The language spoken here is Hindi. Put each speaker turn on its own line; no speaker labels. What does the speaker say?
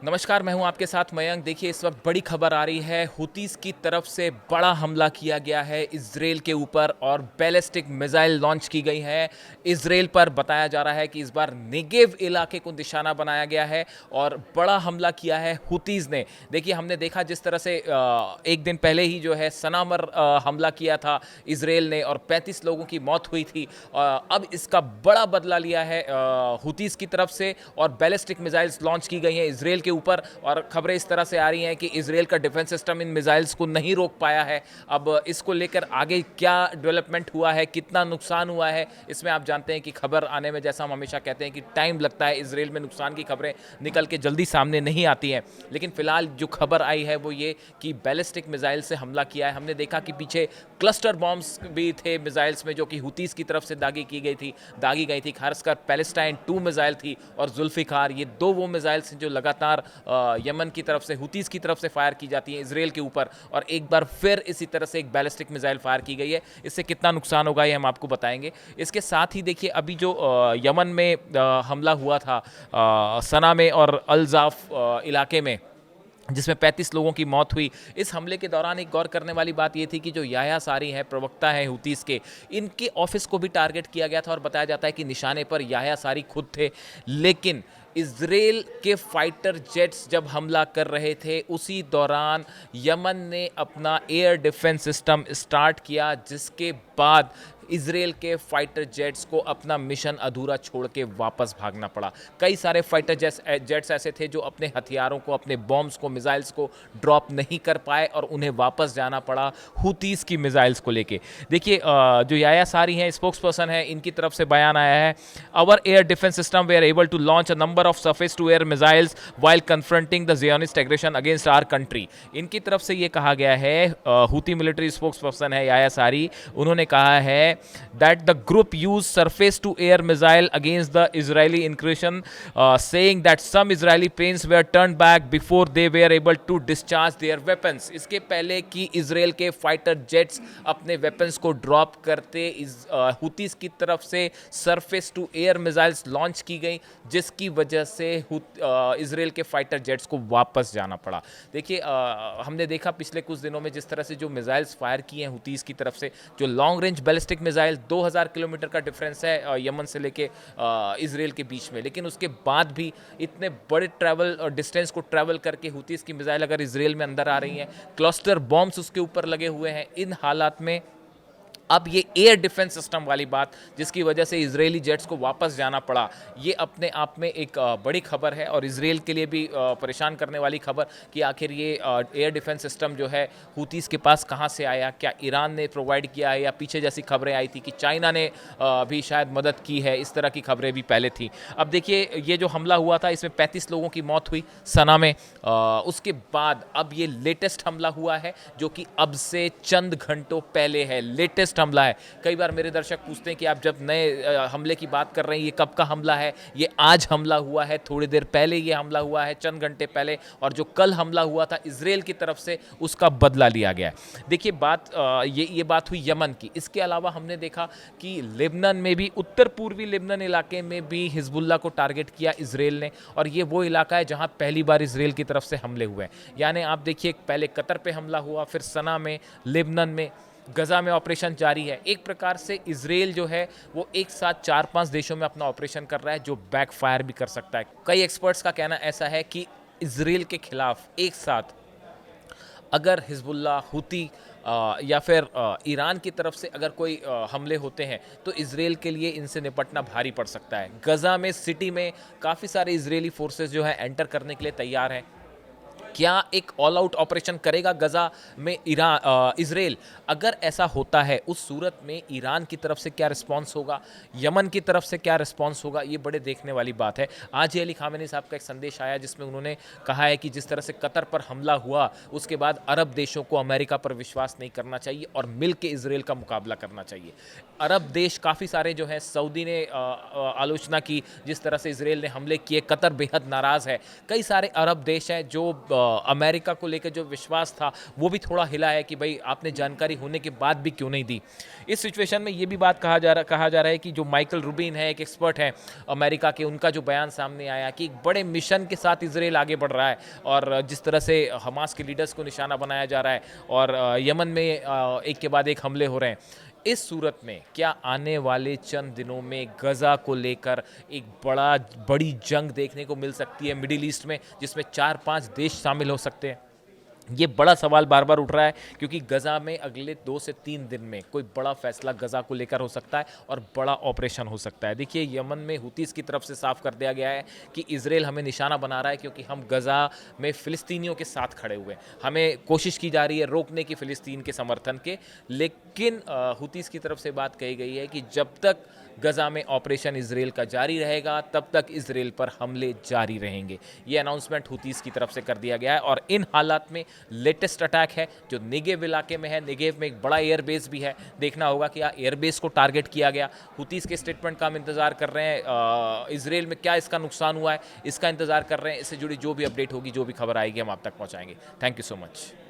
नमस्कार, मैं हूं आपके साथ मयंक। देखिए, इस वक्त बड़ी खबर आ रही है। हुतीस की तरफ से बड़ा हमला किया गया है इजराइल के ऊपर और बैलिस्टिक मिसाइल लॉन्च की गई है इजराइल पर। बताया जा रहा है कि इस बार नेगेव इलाके को निशाना बनाया गया है और बड़ा हमला किया है हुतीस ने। देखिए, हमने देखा जिस तरह से एक दिन पहले ही जो है सना पर हमला किया था इजराइल ने और 35 लोगों की मौत हुई थी। अब इसका बड़ा बदला लिया है हुतीस की तरफ से और बैलिस्टिक मिसाइल्स लॉन्च की गई हैं इजराइल के ऊपर। और खबरें इस तरह से आ रही हैं कि इजराइल का डिफेंस सिस्टम इन मिसाइल्स को नहीं रोक पाया है। अब इसको लेकर आगे क्या डेवलपमेंट हुआ है, कितना नुकसान हुआ है, इसमें आप जानते हैं कि खबर आने में, जैसा हम हमेशा कहते हैं कि टाइम लगता है, इजराइल में नुकसान की खबरें निकल के जल्दी सामने नहीं आती हैं। लेकिन फिलहाल जो खबर आई है वो ये कि बैलिस्टिक मिसाइल से हमला किया है। हमने देखा कि पीछे क्लस्टर बॉम्ब्स भी थे मिसाइल्स में, जो कि हुतीस की तरफ से दागी गई थी। खासकर पैलेस्टाइन 2 मिसाइल थी और जुल्फिकार, ये दो वो मिसाइल्स जो लगातार यमन की तरफ से, हुतीस की तरफ से फायर की जाती है इजराइल के ऊपर। और एक बार फिर इसी तरह से एक बैलिस्टिक मिसाइल फायर की गई है। इससे कितना नुकसान होगा ये हम आपको बताएंगे। इसके साथ ही देखिए, अभी जो यमन में हमला हुआ था सना में और अल-जाफ इलाके में, जिसमें 35 लोगों की मौत हुई। इस हमले के दौरान एक गौर करने वाली बात यह थी कि जो याह्या सारी हैं, प्रवक्ता हैं हुतीस के, इनके ऑफिस को भी टारगेट किया गया था और बताया जाता है कि निशाने पर याह्या सारी खुद थे। लेकिन इजराइल के फाइटर जेट्स जब हमला कर रहे थे, उसी दौरान यमन ने अपना एयर डिफेंस सिस्टम स्टार्ट किया, जिसके बाद इजराइल के फाइटर जेट्स को अपना मिशन अधूरा छोड़ के वापस भागना पड़ा। कई सारे फाइटर जेट्स ऐसे थे जो अपने हथियारों को, अपने बॉम्ब्स को, मिसाइल्स को ड्रॉप नहीं कर पाए और उन्हें वापस जाना पड़ा हुतीस की मिसाइल्स को लेके। देखिए, जो याह्या सारी हैं, स्पोक्स पर्सन है, इनकी तरफ से बयान आया है, our air defence system we are able to launch a number of surface to air missiles while confronting the Zionist aggression against our country. इनकी तरफ से ये कहा गया है, हुती मिलिट्री स्पोक्स पर्सन है याह्या सारी, उन्होंने कहा है that the group used surface to air missile against the Israeli incursion, saying that some Israeli planes were turned back before they were able to discharge their weapons। इसके पहले कि इजराइल के फाइटर जेट्स अपने वेपन्स को ड्रॉप करते, हुतीस की तरफ से surface to air missiles launch की गई, जिसकी वजह से इजराइल के फाइटर जेट्स को वापस जाना पड़ा। देखिए, हमने देखा पिछले कुछ दिनों में जिस तरह से जो मिसाइल्स फायर किए हैं हुतीस की तरफ से, जो long range ballistic missile, 2000 kilometre का डिफरेंस है यमन से लेके इजराइल के बीच में, लेकिन उसके बाद भी इतने बड़े ट्रैवल और डिस्टेंस को ट्रैवल करके हुतीस की मिसाइल अगर इजराइल में अंदर आ रही हैं, क्लस्टर बॉम्ब्स उसके ऊपर लगे हुए हैं, इन हालात में अब ये एयर डिफेंस सिस्टम वाली बात, जिसकी वजह से इजरायली जेट्स को वापस जाना पड़ा, ये अपने आप में एक बड़ी खबर है और इजराइल के लिए भी परेशान करने वाली खबर कि आखिर ये एयर डिफेंस सिस्टम जो है हुतीस के पास कहाँ से आया। क्या ईरान ने प्रोवाइड किया है, या पीछे जैसी खबरें आई थी कि चाइना ने भी शायद मदद की है, इस तरह की खबरें भी पहले थी। अब देखिए, ये जो हमला हुआ था, इसमें 35 लोगों की मौत हुई सना में। उसके बाद अब ये लेटेस्ट हमला हुआ है, जो कि अब से चंद घंटों पहले है, लेटेस्ट हमला है। कई बार मेरे दर्शक पूछते हैं कि आप जब नए हमले की बात कर रहे हैं, ये कब का हमला है? ये आज हमला हुआ है, थोड़ी देर पहले ये हमला हुआ है, चंद घंटे पहले। और जो कल हमला हुआ था इजराइल की तरफ से, उसका बदला लिया गया है। देखिए, ये बात हुई यमन की। इसके अलावा हमने देखा कि लेबनान में भी, उत्तर पूर्वी लेबनान इलाके में भी हिजबुल्ला को टारगेट किया इजराइल ने, और ये वो इलाका है जहां पहली बार इजराइल की तरफ से हमले हुए हैं। यानी आप देखिए, पहले कतर पे हमला हुआ, फिर सना में, लेबनान में, गजा में ऑपरेशन जारी है। एक प्रकार से इजराइल जो है वो एक साथ 4-5 देशों में अपना ऑपरेशन कर रहा है, जो बैकफायर भी कर सकता है। कई एक्सपर्ट्स का कहना ऐसा है कि इजराइल के खिलाफ एक साथ अगर हिजबुल्ला, हुती या फिर ईरान की तरफ से अगर कोई हमले होते हैं, तो इजराइल के लिए इनसे निपटना भारी पड़ सकता है। गजा में, सिटी में काफ़ी सारे इजरायली फोर्सेस जो है एंटर करने के लिए तैयार हैं। क्या एक ऑल आउट ऑपरेशन करेगा गजा में इजराइल? अगर ऐसा होता है, उस सूरत में ईरान की तरफ से क्या रिस्पांस होगा, यमन की तरफ से क्या रिस्पांस होगा, ये बड़े देखने वाली बात है। आज ही अली खामेनी साहब का एक संदेश आया, जिसमें उन्होंने कहा है कि जिस तरह से कतर पर हमला हुआ, उसके बाद अरब देशों को अमेरिका पर विश्वास नहीं करना चाहिए और मिल के इसराइल का मुकाबला करना चाहिए। अरब देश काफ़ी सारे जो हैं, सऊदी ने आलोचना की जिस तरह से इसराइल ने हमले किए, कतर बेहद नाराज़ है। कई सारे अरब देश हैं जो अमेरिका को लेकर जो विश्वास था वो भी थोड़ा हिला है कि भाई आपने जानकारी होने के बाद भी क्यों नहीं दी। इस सिचुएशन में ये भी बात कहा जा रहा है कि जो माइकल रूबिन है, एक एक्सपर्ट है अमेरिका के, उनका जो बयान सामने आया कि एक बड़े मिशन के साथ इजराइल आगे बढ़ रहा है और जिस तरह से हमास के लीडर्स को निशाना बनाया जा रहा है और यमन में एक के बाद एक हमले हो रहे हैं। इस सूरत में क्या आने वाले चंद दिनों में गज़ा को लेकर एक बड़ी जंग देखने को मिल सकती है मिडिल ईस्ट में, जिसमें 4-5 देश शामिल हो सकते हैं? ये बड़ा सवाल बार बार उठ रहा है क्योंकि गज़ा में अगले 2 से 3 दिन में कोई बड़ा फैसला गज़ा को लेकर हो सकता है और बड़ा ऑपरेशन हो सकता है। देखिए, यमन में हुतीस की तरफ से साफ कर दिया गया है कि इजराइल हमें निशाना बना रहा है क्योंकि हम गज़ा में फ़िलिस्तीनियों के साथ खड़े हुए हैं। हमें कोशिश की जा रही है रोकने की फ़िलिस्तीन के समर्थन के, लेकिन हुतीस की तरफ से बात कही गई है कि जब तक गज़ा में ऑपरेशन इजराइल का जारी रहेगा तब तक इजराइल पर हमले जारी रहेंगे। ये अनाउंसमेंट हुतीस की तरफ से कर दिया गया है और इन हालात में लेटेस्ट अटैक है जो नेगेव इलाके में है। नेगेव में एक बड़ा एयरबेस भी है, देखना होगा कि एयरबेस को टारगेट किया गया। हुतीस के स्टेटमेंट का हम इंतजार कर रहे हैं। इजराइल में क्या इसका नुकसान हुआ है इसका इंतजार कर रहे हैं। इससे जुड़ी जो भी अपडेट होगी, जो भी खबर आएगी, हम आप तक पहुंचाएंगे। Thank you so much.